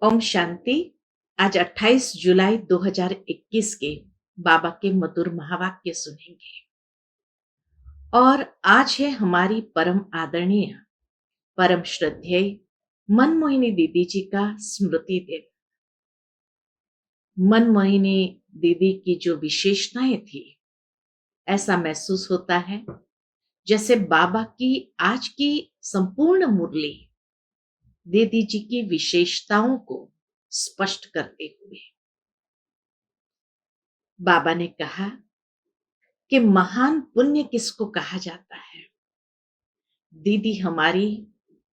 ओम शांति। आज 28 जुलाई 2021 के बाबा के मधुर महावाक्य सुनेंगे। और आज है हमारी परम आदरणीय, परम श्रद्धेय मनमोहिनी दीदी जी का स्मृति दिन। मनमोहिनी दीदी की जो विशेषताएं थी, ऐसा महसूस होता है जैसे बाबा की आज की संपूर्ण मुरली दीदी जी की विशेषताओं को स्पष्ट करते हुए बाबा ने कहा कि महान पुण्य किसको कहा जाता है। दीदी हमारी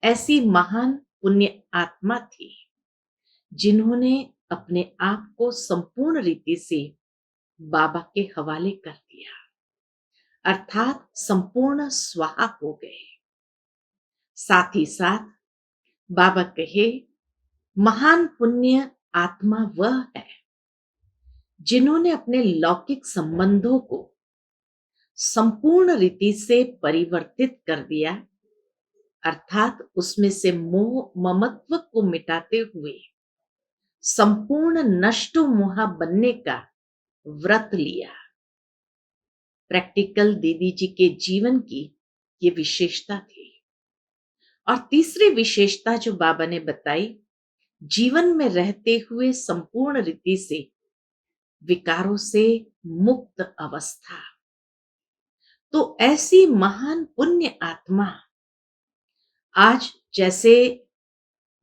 ऐसी महान पुण्य आत्मा थी जिन्होंने अपने आप को संपूर्ण रीति से बाबा के हवाले कर दिया, अर्थात संपूर्ण स्वाहा हो गए। साथ ही साथ बाबा कहे, महान पुण्य आत्मा वह है जिन्होंने अपने लौकिक संबंधों को संपूर्ण रीति से परिवर्तित कर दिया, अर्थात उसमें से मोह ममत्व को मिटाते हुए संपूर्ण नष्टो मोहा बनने का व्रत लिया। प्रैक्टिकल दीदी जी के जीवन की ये विशेषता थी। और तीसरी विशेषता जो बाबा ने बताई, जीवन में रहते हुए संपूर्ण रीति से विकारों से मुक्त अवस्था। तो ऐसी महान पुण्य आत्मा आज जैसे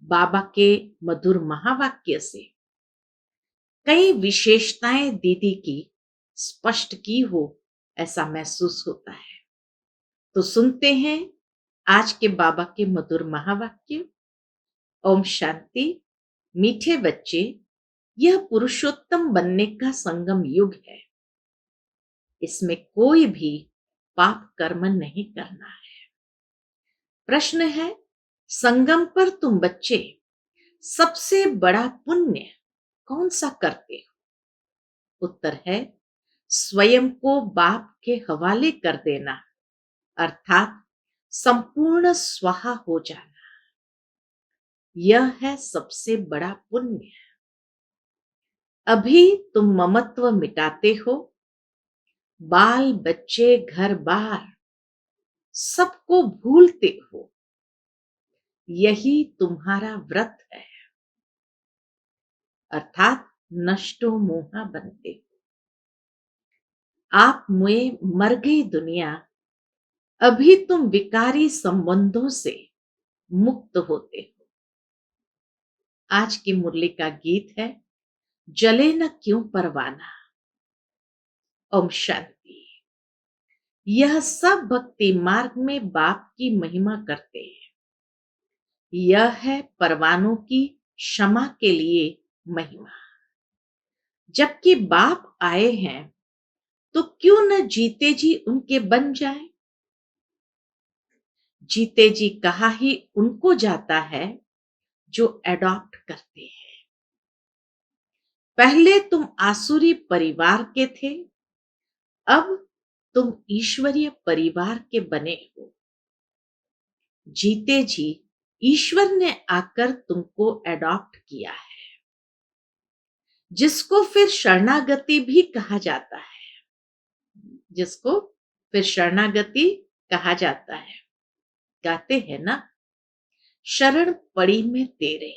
बाबा के मधुर महावाक्य से कई विशेषताएं दीदी की स्पष्ट की हो, ऐसा महसूस होता है। तो सुनते हैं आज के बाबा के मधुर महावाक्य। ओम शांति। मीठे बच्चे, यह पुरुषोत्तम बनने का संगम युग है। इसमें कोई भी पाप कर्म नहीं करना है। प्रश्न है, संगम पर तुम बच्चे सबसे बड़ा पुण्य कौन सा करते हो? उत्तर है, स्वयं को बाप के हवाले कर देना, अर्थात संपूर्ण स्वाहा हो जाना। यह है सबसे बड़ा पुण्य। अभी तुम ममत्व मिटाते हो, बाल बच्चे घर बार सबको भूलते हो। यही तुम्हारा व्रत है, अर्थात नष्टो मोहा बनते हो। आप में मर गई दुनिया, अभी तुम विकारी संबंधों से मुक्त होते हो। आज की मुरली का गीत है, जले न क्यों परवाना। ओम शांति। यह सब भक्ति मार्ग में बाप की महिमा करते हैं। यह है परवानों की क्षमा के लिए महिमा। जबकि बाप आए हैं तो क्यों न जीते जी उनके बन जाए। जीते जी कहा ही उनको जाता है जो एडॉप्ट करते हैं। पहले तुम आसुरी परिवार के थे, अब तुम ईश्वरीय परिवार के बने हो। जीते जी ईश्वर ने आकर तुमको एडॉप्ट किया है, जिसको फिर शरणागति भी कहा जाता है। जिसको फिर शरणागति कहा जाता है। गाते हैं ना, शरण पड़ी में तेरे।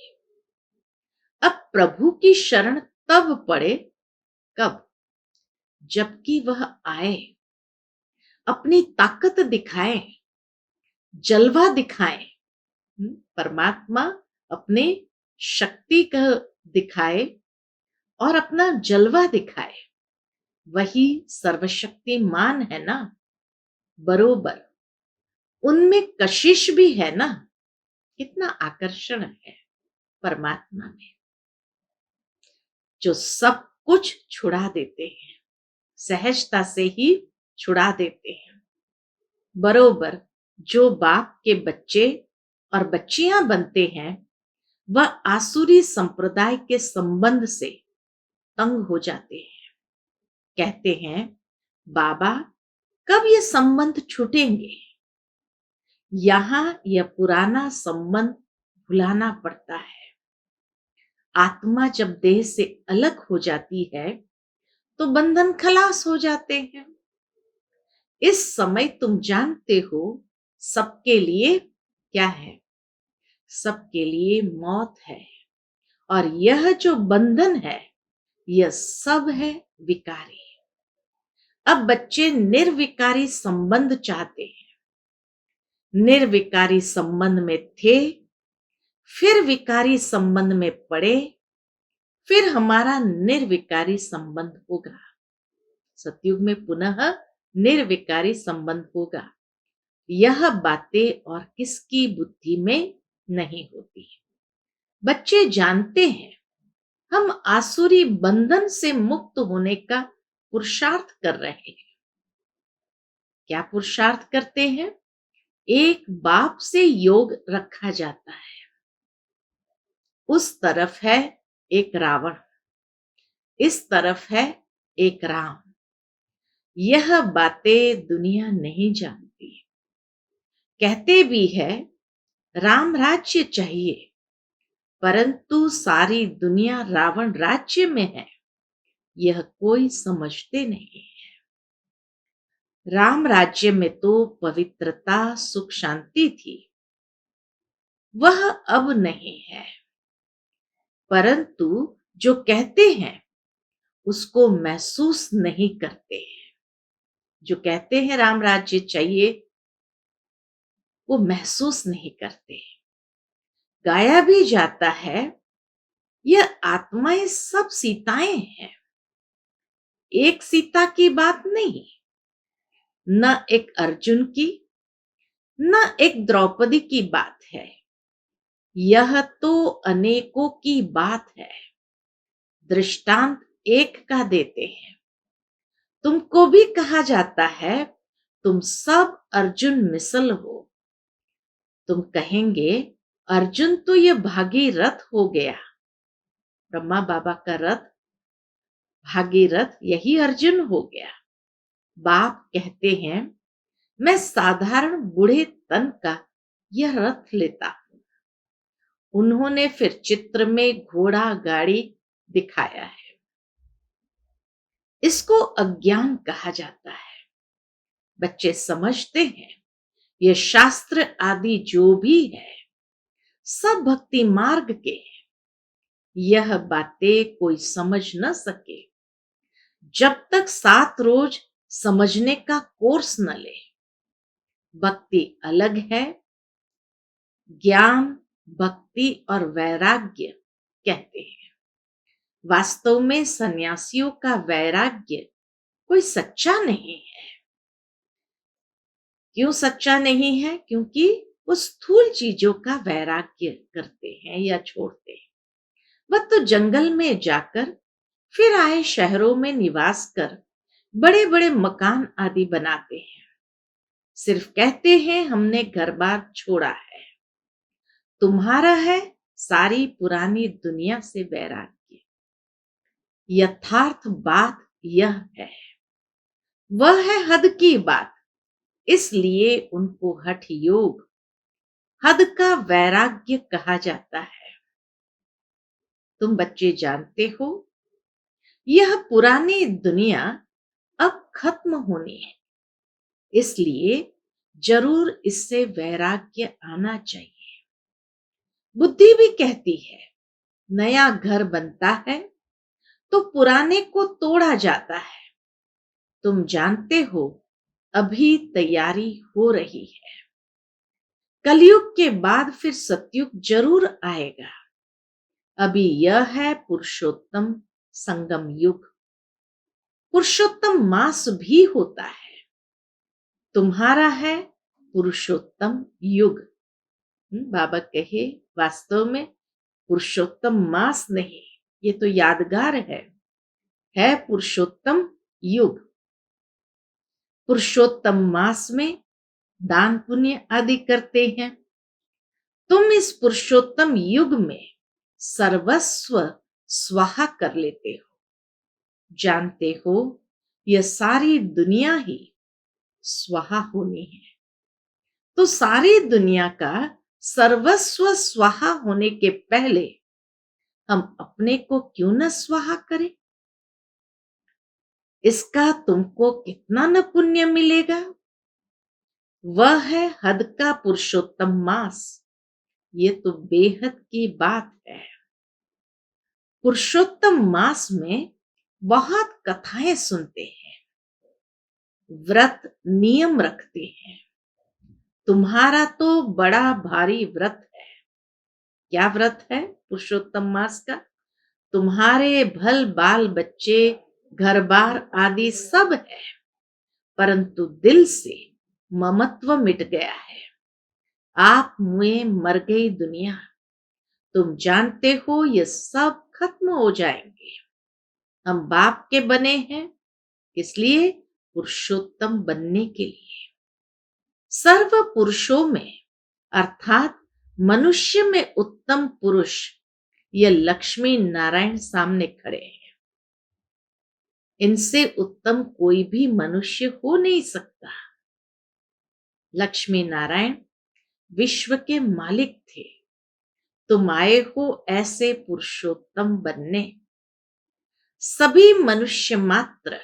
अब प्रभु की शरण तब पड़े कब? जबकि वह आए, अपनी ताकत दिखाए, जलवा दिखाए। परमात्मा अपने शक्ति का दिखाए और अपना जलवा दिखाए। वही सर्वशक्तिमान है ना, बरोबर उनमें कशिश भी है ना। कितना आकर्षण है परमात्मा में, जो सब कुछ छुड़ा देते हैं, सहजता से ही छुड़ा देते हैं। बरोबर जो बाप के बच्चे और बच्चियां बनते हैं, वह आसुरी संप्रदाय के संबंध से तंग हो जाते हैं। कहते हैं, बाबा कब ये संबंध छूटेंगे। यहां यह पुराना संबंध भुलाना पड़ता है। आत्मा जब देह से अलग हो जाती है तो बंधन खलास हो जाते हैं। इस समय तुम जानते हो सबके लिए क्या है? सबके लिए मौत है। और यह जो बंधन है, यह सब है विकारी। अब बच्चे निर्विकारी संबंध चाहते हैं। निर्विकारी संबंध में थे, फिर विकारी संबंध में पड़े, फिर हमारा निर्विकारी संबंध होगा। सतयुग में पुनः निर्विकारी संबंध होगा। यह बातें और किसकी बुद्धि में नहीं होती। बच्चे जानते हैं हम आसुरी बंधन से मुक्त होने का पुरुषार्थ कर रहे हैं। क्या पुरुषार्थ करते हैं? एक बाप से योग रखा जाता है। उस तरफ है एक रावण, इस तरफ है एक राम। यह बातें दुनिया नहीं जानती। कहते भी है राम राज्य चाहिए, परंतु सारी दुनिया रावण राज्य में है, यह कोई समझते नहीं। राम राज्य में तो पवित्रता सुख शांति थी, वह अब नहीं है। परंतु जो कहते हैं उसको महसूस नहीं करते। जो कहते हैं राम राज्य चाहिए, वो महसूस नहीं करते। गाया भी जाता है यह आत्माएं सब सीताएं हैं। एक सीता की बात नहीं, न एक अर्जुन की, न एक द्रौपदी की बात है। यह तो अनेकों की बात है। दृष्टांत एक का देते हैं। तुमको भी कहा जाता है तुम सब अर्जुन मिसल हो। तुम कहेंगे अर्जुन तो ये भागीरथ हो गया। ब्रह्मा बाबा का रथ भागीरथ, यही अर्जुन हो गया। बाप कहते हैं मैं साधारण बूढ़े तन का यह रथ लेता हूं। उन्होंने फिर चित्र में घोड़ा गाड़ी दिखाया है। इसको अज्ञान कहा जाता है। बच्चे समझते हैं ये शास्त्र आदि जो भी है सब भक्ति मार्ग के हैं। यह बातें कोई समझ न सके जब तक 7 रोज समझने का कोर्स न ले। भक्ति अलग है। ज्ञान, भक्ति और वैराग्य कहते हैं। वास्तव में सन्यासियों का वैराग्य कोई सच्चा नहीं है। क्यों सच्चा नहीं है? क्योंकि वो स्थूल चीजों का वैराग्य करते हैं या छोड़ते हैं। वह तो जंगल में जाकर फिर आए शहरों में निवास कर बड़े बड़े मकान आदि बनाते हैं। सिर्फ कहते हैं हमने घर बार छोड़ा है। तुम्हारा है सारी पुरानी दुनिया से वैराग्य। यथार्थ बात यह है। वह है हद की बात, इसलिए उनको हठ योग, हद का वैराग्य कहा जाता है। तुम बच्चे जानते हो यह पुरानी दुनिया अब खत्म होनी है, इसलिए जरूर इससे वैराग्य आना चाहिए। बुद्धि भी कहती है नया घर बनता है तो पुराने को तोड़ा जाता है। तुम जानते हो अभी तैयारी हो रही है। कलयुग के बाद फिर सतयुग जरूर आएगा। अभी यह है पुरुषोत्तम संगम युग। पुरुषोत्तम मास भी होता है। तुम्हारा है पुरुषोत्तम युग। बाबा कहे वास्तव में पुरुषोत्तम मास नहीं, ये तो यादगार है पुरुषोत्तम युग। पुरुषोत्तम मास में दान पुण्य आदि करते हैं। तुम इस पुरुषोत्तम युग में सर्वस्व स्वाहा कर लेते हो। जानते हो यह सारी दुनिया ही स्वाहा होनी है। तो सारी दुनिया का सर्वस्व स्वाहा होने के पहले हम अपने को क्यों न स्वाहा करें? इसका तुमको कितना न पुण्य मिलेगा? वह है हद का पुरुषोत्तम मास। ये तो बेहद की बात है। पुरुषोत्तम मास में बहुत कथाएं सुनते हैं, व्रत नियम रखते हैं। तुम्हारा तो बड़ा भारी व्रत है। क्या व्रत है पुरुषोत्तम मास का? तुम्हारे भल बाल बच्चे, घर बार आदि सब है, परंतु दिल से ममत्व मिट गया है। आप में मर गई दुनिया। तुम जानते हो ये सब खत्म हो जाएंगे। हम बाप के बने हैं, इसलिए पुरुषोत्तम बनने के लिए। सर्व पुरुषों में अर्थात मनुष्य में उत्तम पुरुष ये लक्ष्मी नारायण सामने खड़े हैं। इनसे उत्तम कोई भी मनुष्य हो नहीं सकता। लक्ष्मी नारायण विश्व के मालिक थे। तुम आए हो ऐसे पुरुषोत्तम बनने। सभी मनुष्य मात्र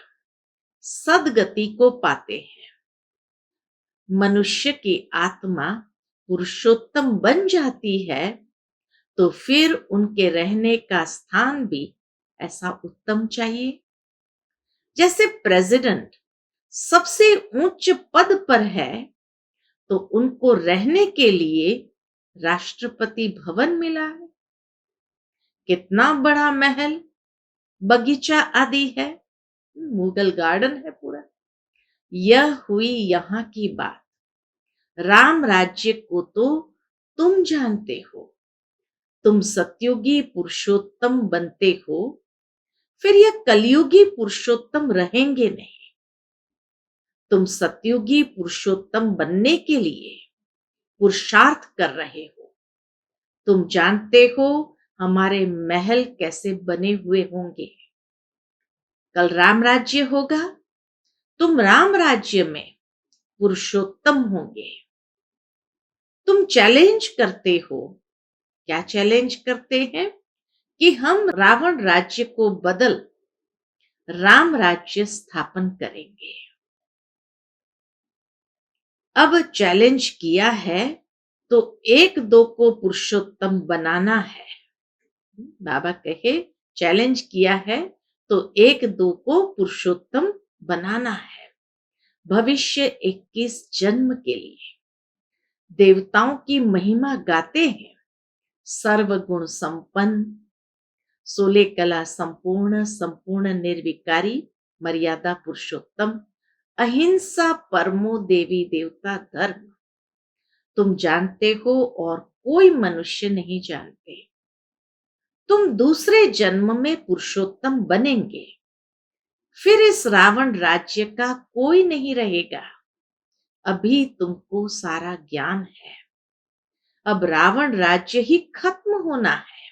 सदगति को पाते हैं। मनुष्य की आत्मा पुरुषोत्तम बन जाती है तो फिर उनके रहने का स्थान भी ऐसा उत्तम चाहिए। जैसे प्रेसिडेंट सबसे उच्च पद पर है तो उनको रहने के लिए राष्ट्रपति भवन मिला है। कितना बड़ा महल, बगीचा आदि है, मुगल गार्डन है पूरा। यह हुई यहाँ की बात। राम राज्य को तो तुम जानते हो। तुम सतयुगी पुरुषोत्तम बनते हो, फिर यह कलयुगी पुरुषोत्तम रहेंगे नहीं। तुम सतयुगी पुरुषोत्तम बनने के लिए पुरुषार्थ कर रहे हो। तुम जानते हो हमारे महल कैसे बने हुए होंगे। कल राम राज्य होगा, तुम राम राज्य में पुरुषोत्तम होंगे। तुम चैलेंज करते हो। क्या चैलेंज करते हैं? कि हम रावण राज्य को बदल राम राज्य स्थापन करेंगे। अब चैलेंज किया है तो एक दो को पुरुषोत्तम बनाना है। बाबा कहे चैलेंज किया है तो एक दो को पुरुषोत्तम बनाना है। भविष्य 21 जन्म के लिए देवताओं की महिमा गाते हैं। सर्वगुण संपन्न, 16 कला संपूर्ण, संपूर्ण निर्विकारी, मर्यादा पुरुषोत्तम, अहिंसा परमो देवी देवता धर्म। तुम जानते हो और कोई मनुष्य नहीं जानते। तुम दूसरे जन्म में पुरुषोत्तम बनेंगे। फिर इस रावण राज्य का कोई नहीं रहेगा। अभी तुमको सारा ज्ञान है। अब रावण राज्य ही खत्म होना है।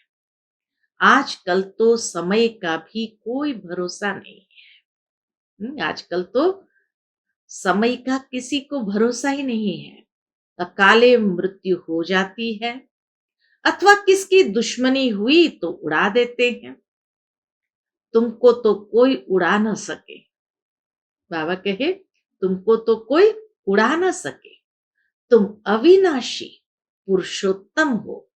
आजकल तो समय का भी कोई भरोसा नहीं है। आजकल तो समय का किसी को भरोसा ही नहीं है। अकाले मृत्यु हो जाती है अथवा किसकी दुश्मनी हुई तो उड़ा देते हैं। तुमको तो कोई उड़ा न सके। बाबा कहे तुमको तो कोई उड़ा न सके। तुम अविनाशी पुरुषोत्तम हो।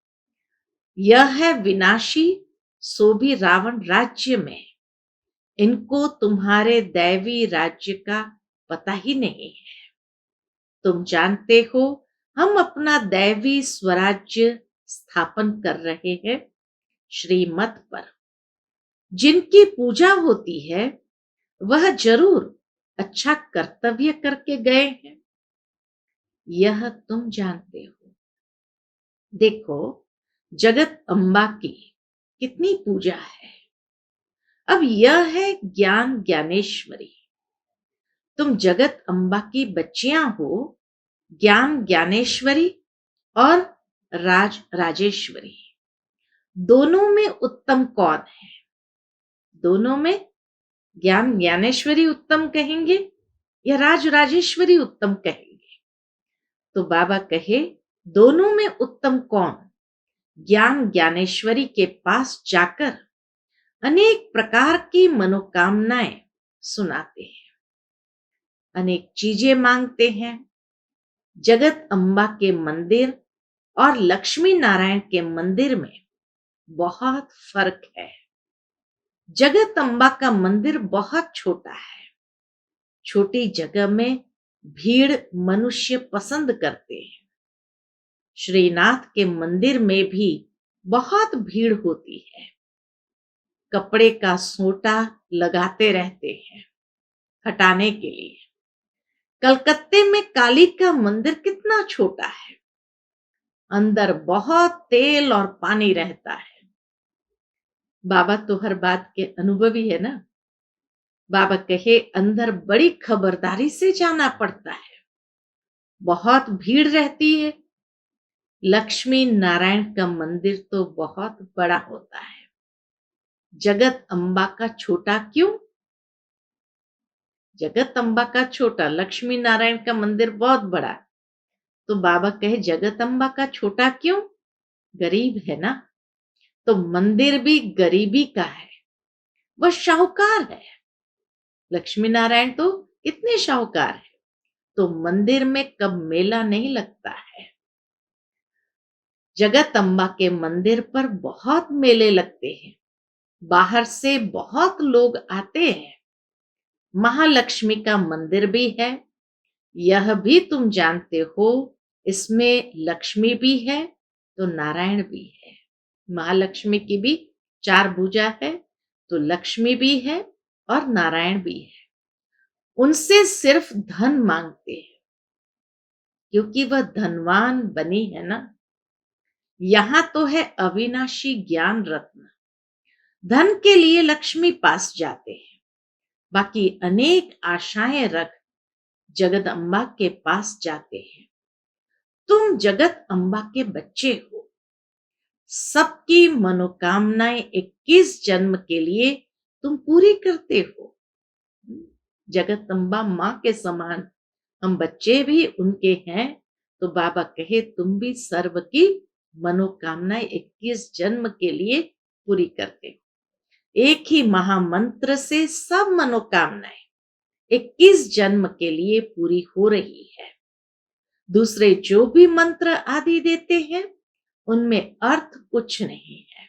यह है विनाशी, सो भी रावण राज्य में। इनको तुम्हारे दैवी राज्य का पता ही नहीं है। तुम जानते हो हम अपना दैवी स्वराज्य स्थापन कर रहे हैं श्रीमत पर। जिनकी पूजा होती है वह जरूर अच्छा कर्तव्य करके गए हैं, यह तुम जानते हो। देखो जगत अम्बा की कितनी पूजा है। अब यह है ज्ञान ज्ञानेश्वरी। तुम जगत अम्बा की बच्चियां हो, ज्ञान ज्ञानेश्वरी और राज राजेश्वरी। दोनों में उत्तम कौन है? दोनों में ज्ञान ज्ञानेश्वरी उत्तम कहेंगे या राज राजेश्वरी उत्तम कहेंगे? तो बाबा कहे दोनों में उत्तम कौन? ज्ञान ज्ञानेश्वरी के पास जाकर अनेक प्रकार की मनोकामनाएं सुनाते हैं, अनेक चीजें मांगते हैं। जगत अम्बा के मंदिर और लक्ष्मी नारायण के मंदिर में बहुत फर्क है। जगत अम्बा का मंदिर बहुत छोटा है। छोटी जगह में भीड़ मनुष्य पसंद करते हैं। श्रीनाथ के मंदिर में भी बहुत भीड़ होती है। कपड़े का सोटा लगाते रहते हैं हटाने के लिए। कलकत्ते में काली का मंदिर कितना छोटा है, अंदर बहुत तेल और पानी रहता है। बाबा तो हर बात के अनुभवी है ना। बाबा कहे अंदर बड़ी खबरदारी से जाना पड़ता है, बहुत भीड़ रहती है। लक्ष्मी नारायण का मंदिर तो बहुत बड़ा होता है। जगत अम्बा का छोटा क्यों? जगत अम्बा का छोटा, लक्ष्मी नारायण का मंदिर बहुत बड़ा। तो बाबा कहे जगत अम्बा का छोटा क्यों? गरीब है ना, तो मंदिर भी गरीबी का है। वह शाहूकार है। लक्ष्मी नारायण तो इतने शाहूकार है, तो मंदिर में कब मेला नहीं लगता है। जगत अम्बा के मंदिर पर बहुत मेले लगते हैं, बाहर से बहुत लोग आते हैं। महालक्ष्मी का मंदिर भी है, यह भी तुम जानते हो। इसमें लक्ष्मी भी है तो नारायण भी है। महालक्ष्मी की भी 4 भुजा है, तो लक्ष्मी भी है और नारायण भी है। उनसे सिर्फ धन मांगते हैं, क्योंकि वह धनवान बनी है ना। यहां तो है अविनाशी ज्ञान रत्न। धन के लिए लक्ष्मी पास जाते हैं, बाकी अनेक आशाएं रख जगत अम्बा के पास जाते हैं। तुम जगत अम्बा के बच्चे हो। सबकी मनोकामनाएं 21 जन्म के लिए तुम पूरी करते हो। जगत अम्बा माँ के समान हम बच्चे भी उनके हैं। तो बाबा कहे तुम भी सर्व की मनोकामनाएं 21 जन्म के लिए पूरी करते हो। एक ही महामंत्र से सब मनोकामनाएं 21 जन्म के लिए पूरी हो रही है। दूसरे जो भी मंत्र आदि देते हैं उनमें अर्थ कुछ नहीं है।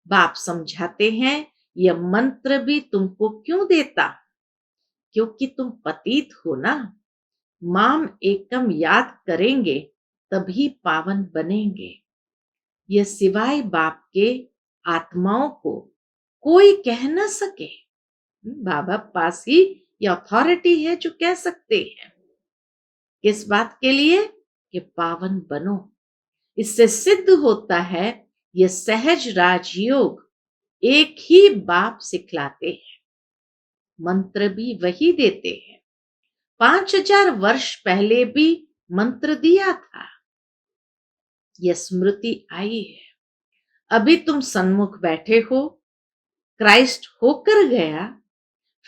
बाप समझाते हैं यह मंत्र भी तुमको क्यों देता, क्योंकि तुम पतित हो ना। माम एकम याद करेंगे तभी पावन बनेंगे। यह सिवाय बाप के आत्माओं को कोई कह न सके। बाबा पास ही ये अथॉरिटी है जो कह सकते हैं। किस बात के लिए? कि पावन बनो। इससे सिद्ध होता है यह सहज राजयोग एक ही बाप सिखलाते हैं, मंत्र भी वही देते हैं। 5000 वर्ष पहले भी मंत्र दिया था। यह स्मृति आई है। अभी तुम सन्मुख बैठे हो, क्राइस्ट होकर गया,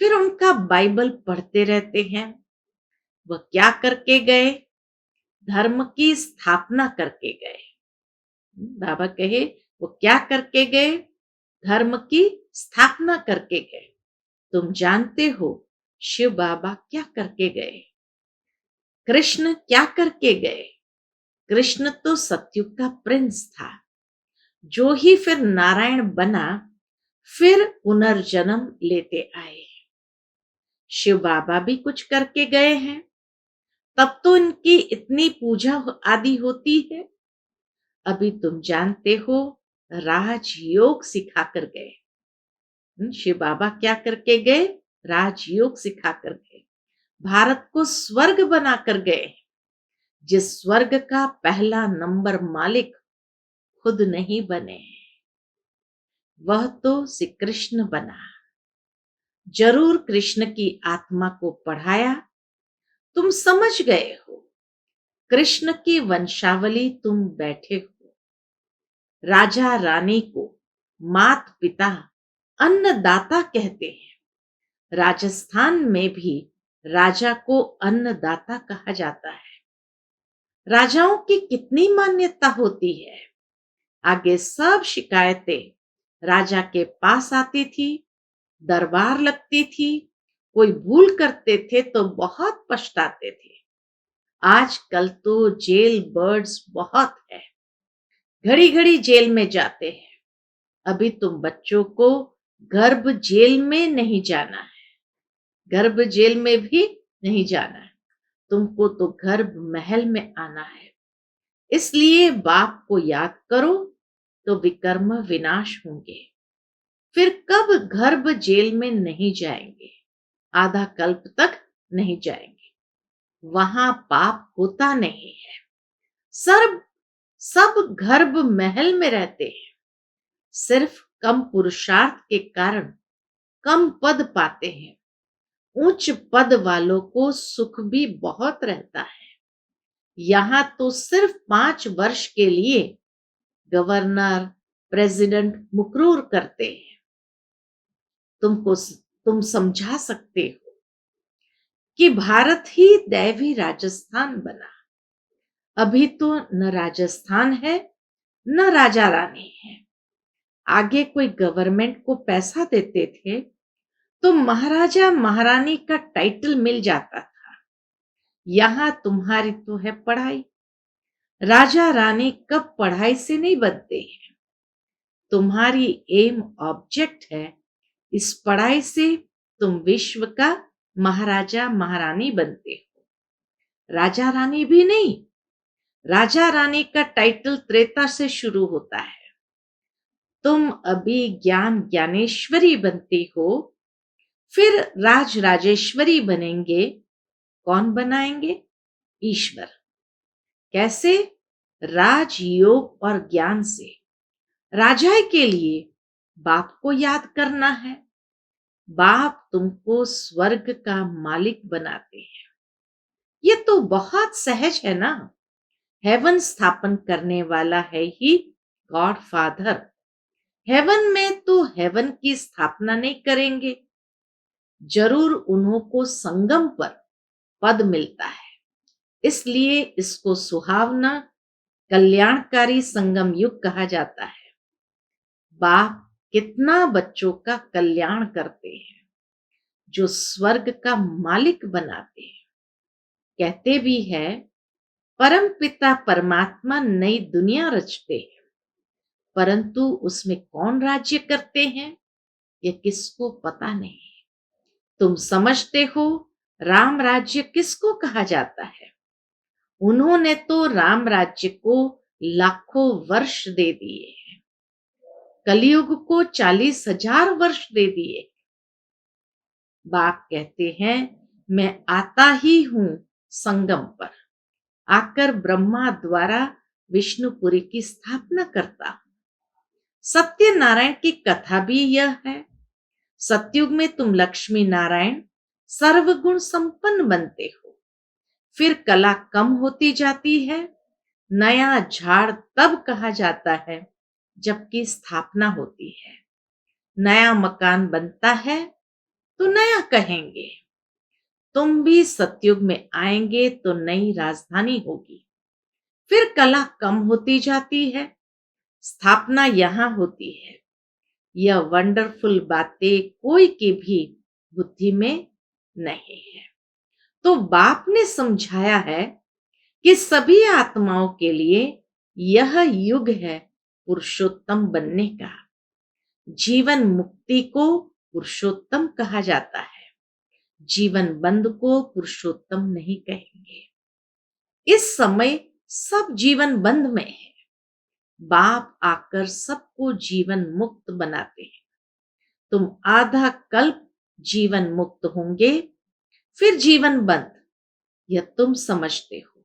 फिर उनका बाइबल पढ़ते रहते हैं। वह क्या करके गए? धर्म की स्थापना करके गए। बाबा कहे वो क्या करके गए? धर्म की स्थापना करके गए। तुम जानते हो शिव बाबा क्या करके गए? कृष्ण क्या करके गए? कृष्ण तो सतयुग का प्रिंस था, जो ही फिर नारायण बना, फिर पुनर्जन्म लेते आए। शिव बाबा भी कुछ करके गए हैं, तब तो इनकी इतनी पूजा आदि होती है। अभी तुम जानते हो राजयोग सिखा कर गए। शिव बाबा क्या करके गए? राजयोग सिखा कर गए। भारत को स्वर्ग बनाकर गए, जिस स्वर्ग का पहला नंबर मालिक खुद नहीं बने, वह तो श्री कृष्ण बना। जरूर कृष्ण की आत्मा को पढ़ाया, तुम समझ गए हो। कृष्ण की वंशावली तुम बैठे हो। राजा रानी को मात पिता अन्नदाता कहते हैं। राजस्थान में भी राजा को अन्नदाता कहा जाता है। राजाओं की कितनी मान्यता होती है। आगे सब शिकायतें राजा के पास आती थी, दरबार लगती थी। कोई भूल करते थे तो बहुत पछताते थे। आजकल तो जेल बर्ड्स बहुत है, घड़ी घड़ी जेल में जाते हैं। अभी तुम बच्चों को गर्भ जेल में नहीं जाना है, गर्भ जेल में भी नहीं जाना है, तुमको तो गर्भ महल में आना है। इसलिए बाप को याद करो तो विकर्म विनाश होंगे। फिर कब गर्भ जेल में नहीं जाएंगे, आधा कल्प तक नहीं जाएंगे। वहां पाप होता नहीं है। सब सब गर्भ महल में रहते हैं। सिर्फ कम पुरुषार्थ के कारण कम पद पाते हैं। उच्च पद वालों को सुख भी बहुत रहता है। यहाँ तो सिर्फ 5 वर्ष के लिए गवर्नर, प्रेसिडेंट मुकर्रर करते हैं। तुम समझा सकते हो कि भारत ही दैवी राजस्थान बना। अभी तो न राजस्थान है न राजा रानी है। आगे कोई गवर्नमेंट को पैसा देते थे तो महाराजा महारानी का टाइटल मिल जाता था। यहां तुम्हारी तो है पढ़ाई। राजा रानी कब पढ़ाई से नहीं बनते हैं। तुम्हारी एम ऑब्जेक्ट है। इस पढ़ाई से तुम विश्व का महाराजा महारानी बनते हो, राजा रानी भी नहीं। राजा रानी का टाइटल त्रेता से शुरू होता है। तुम अभी ज्ञान ज्ञानेश्वरी बनती हो, फिर राज राजेश्वरी बनेंगे। कौन बनाएंगे? ईश्वर। कैसे? राजयोग और ज्ञान से। राजा के लिए बाप को याद करना है। बाप तुमको स्वर्ग का मालिक बनाते हैं। ये तो बहुत सहज है ना। हेवन स्थापन करने वाला है ही गॉड फादर। हेवन में तो हेवन की स्थापना नहीं करेंगे। जरूर उन्हों को संगम पर पद मिलता है। इसलिए इसको सुहावना कल्याणकारी संगम युग कहा जाता है। बाप कितना बच्चों का कल्याण करते हैं, जो स्वर्ग का मालिक बनाते हैं। कहते भी है परम पिता परमात्मा नई दुनिया रचते हैं, परंतु उसमें कौन राज्य करते हैं ये किसको पता नहीं। तुम समझते हो राम राज्य किसको कहा जाता है? उन्होंने तो राम राज्य को लाखों वर्ष दे दिए हैं, कलयुग को 40,000 वर्ष दे दिए। बाप कहते हैं मैं आता ही हूं संगम पर, आकर ब्रह्मा द्वारा विष्णुपुरी की स्थापना करता हूं। सत्यनारायण की कथा भी यह है। सतयुग में तुम लक्ष्मी नारायण सर्वगुण संपन्न बनते हो। फिर कला कम होती जाती है। नया झाड़ तब कहा जाता है जबकि स्थापना होती है। नया मकान बनता है तो नया कहेंगे। तुम भी सतयुग में आएंगे तो नई राजधानी होगी। फिर कला कम होती जाती है, स्थापना यहां होती है। यह वंडरफुल बातें कोई की भी बुद्धि में नहीं है। तो बाप ने समझाया है कि सभी आत्माओं के लिए यह युग है पुरुषोत्तम बनने का। जीवन मुक्ति को पुरुषोत्तम कहा जाता है, जीवन बंद को पुरुषोत्तम नहीं कहेंगे। इस समय सब जीवन बंद में है। बाप आकर सबको जीवन मुक्त बनाते हैं। तुम आधा कल्प जीवन मुक्त होंगे, फिर जीवन बंद। यह तुम समझते हो।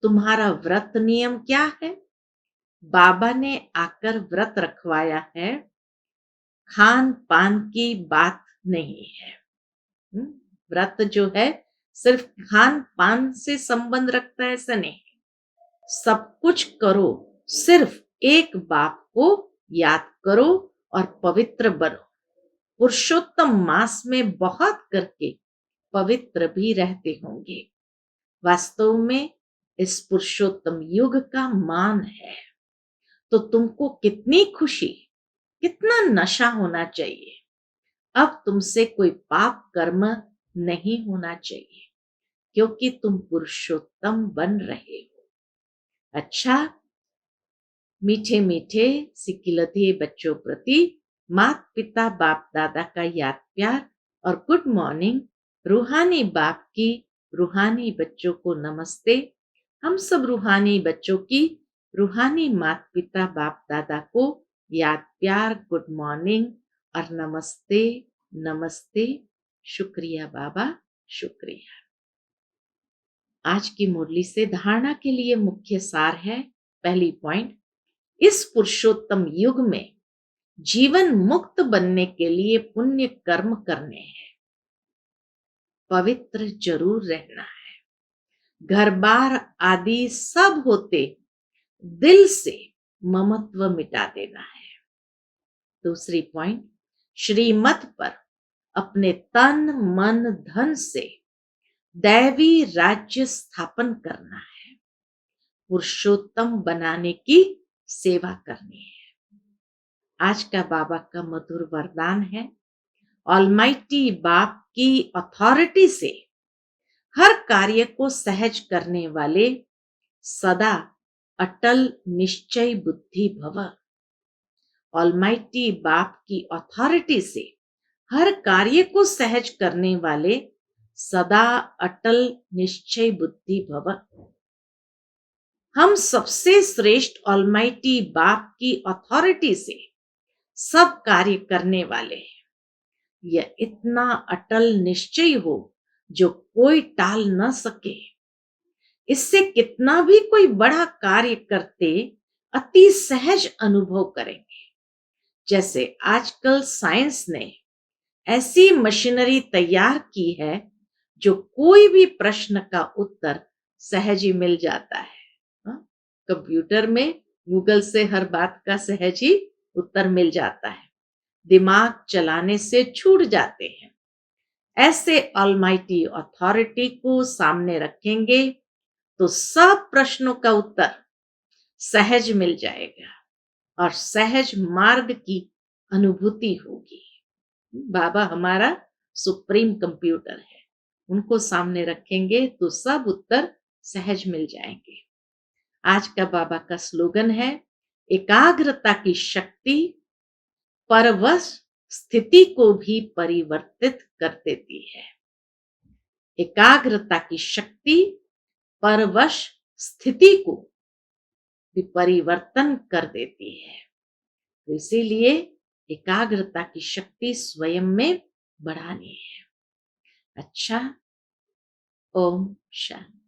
तुम्हारा व्रत नियम क्या है? बाबा ने आकर व्रत रखवाया है, खान पान की बात नहीं है। व्रत जो है सिर्फ खान पान से संबंध रखता है ऐसा नहीं। सब कुछ करो, सिर्फ एक बाप को याद करो और पवित्र बनो। पुरुषोत्तम मास में बहुत करके पवित्र भी रहते होंगे। वास्तव में इस पुरुषोत्तम युग का मान है। तो तुमको कितनी खुशी, कितना नशा होना चाहिए। अब तुमसे कोई पाप कर्म नहीं होना चाहिए, क्योंकि तुम पुरुषोत्तम बन रहे हो। अच्छा, मीठे मीठे सिकिलधे बच्चों प्रति माता पिता बाप दादा का याद प्यार और गुड मॉर्निंग। रूहानी बाप की रूहानी बच्चों को नमस्ते। हम सब रूहानी बच्चों की रूहानी माता पिता बाप दादा को याद प्यार, गुड मॉर्निंग और नमस्ते। नमस्ते। शुक्रिया बाबा, शुक्रिया। आज की मुरली से धारणा के लिए मुख्य सार है। पहली पॉइंट, इस पुरुषोत्तम युग में जीवन मुक्त बनने के लिए पुण्य कर्म करने हैं, पवित्र जरूर रहना है, घर बार आदि सब होते दिल से ममत्व मिटा देना है। दूसरी पॉइंट, श्रीमत पर अपने तन मन धन से दैवी राज्य स्थापन करना है, पुरुषोत्तम बनाने की सेवा करनी है। आज का बाबा का मधुर वरदान है, ऑलमाइटी बाप की अथॉरिटी से हर कार्य को सहज करने वाले सदा अटल निश्चय बुद्धि भव। ऑलमाइटी बाप की अथॉरिटी से हर कार्य को सहज करने वाले सदा अटल निश्चय बुद्धि भव। हम सबसे श्रेष्ठ ऑलमाइटी बाप की अथॉरिटी से सब कार्य करने वाले हैं। यह इतना अटल निश्चय हो जो कोई टाल न सके। इससे कितना भी कोई बड़ा कार्य करते अति सहज अनुभव करेंगे। जैसे आजकल साइंस ने ऐसी मशीनरी तैयार की है जो कोई भी प्रश्न का उत्तर सहज ही मिल जाता है। कंप्यूटर में गूगल से हर बात का सहज ही उत्तर मिल जाता है, दिमाग चलाने से छूट जाते हैं। ऐसे ऑलमाइटी अथॉरिटी को सामने रखेंगे तो सब प्रश्नों का उत्तर सहज मिल जाएगा और सहज मार्ग की अनुभूति होगी। बाबा हमारा सुप्रीम कंप्यूटर है, उनको सामने रखेंगे तो सब उत्तर सहज मिल जाएंगे। आज का बाबा का स्लोगन है, एकाग्रता की शक्ति परवश स्थिति को भी परिवर्तित कर देती है। एकाग्रता की शक्ति परवश स्थिति को भी परिवर्तन कर देती है। तो इसीलिए एकाग्रता की शक्ति स्वयं में बढ़ानी है। अच्छा, ओम शांति।